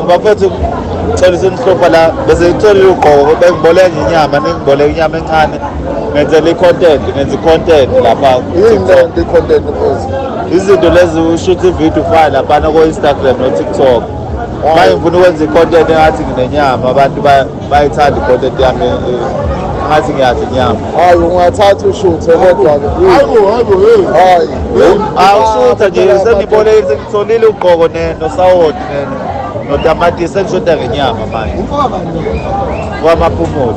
bafethu ngicela senihlupha la bese ngithola ugqoko bengiboleka inyama nengiboleka inyama encane ngenzela i-content ngenza i-content lapha i-content izinto lezi ushuthi ividiyo ufake laphana ko-Instagram no-TikTok manje ngifuna ukwenza i-content engathi nginenyama abantu bayithanda i-content yami ngathi ngiyadla inyama hayi ungathatha ushuthe kodwa-ke hayi awushutha nje sengiboleke sengitholile ugqoko nosawoti notamatisi sengishoda ngenyama manje kwamaphumulo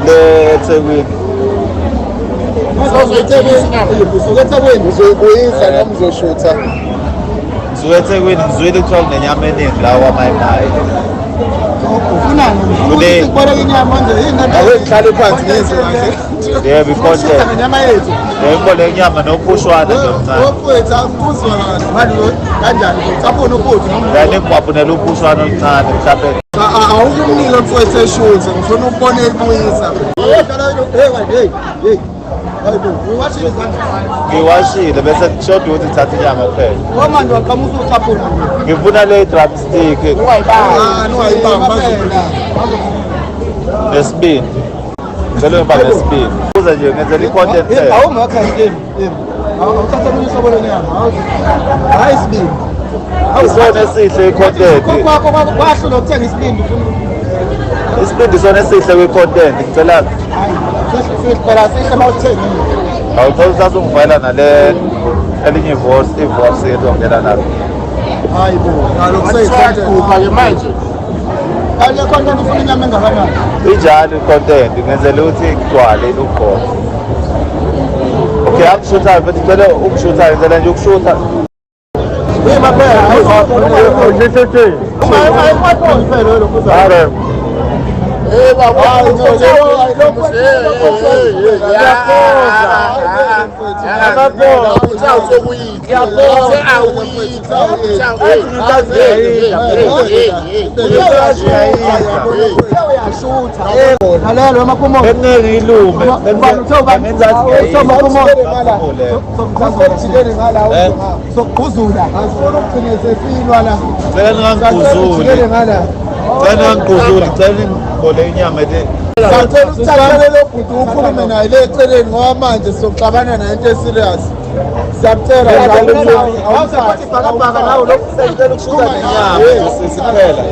le-Ethekwini uzoyibuyisa noma uzoshutha ngisuke eThekwini ngizwile kuthiwa kunenyama eningi la kwaMayimayi ngihlale phansi ngizwe kahle yebo i-content ngiboleka inyama nophushwana nje mncane ngingiwafunela uphushwana oluncane mhlawumbe awukumnika mfowethu eshuthe ngifuna ukubona ekubuyisa ngiwashile bese kushoda ukuthi ngithathe inyama kuphela ngifuna le drumstick nesibindi ngicela ngiba nesibindi kuze nje ngenzela i-content phela isona esihle i-content isibindi isona esihle kwi-content ngicela awuthola uthatha ungivayela nale elinye ivoice yezongena nalo hayi bo nalo manje ale content ufuna inyama engakanani injalo i-content ngenzela ukuthi igcwale ugqomo okay akushuthayo futhi ngicela ukushutha ngenzela nje ukushutha ngibole inyama ngicela ukuthathele lo bhuti ukhulume naye le eceleni ngoba manje sizoxabana naye into eserious siyamtshela awusibhakabhaka nawo lokhu sengicela ukushutha nenyama siphela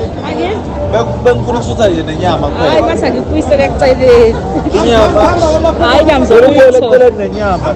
bengifuna ukushutha nje nenyama kuphela hayi mase ngikuyisele eceleni inyama hayi ngiyamzokuyithola nenyama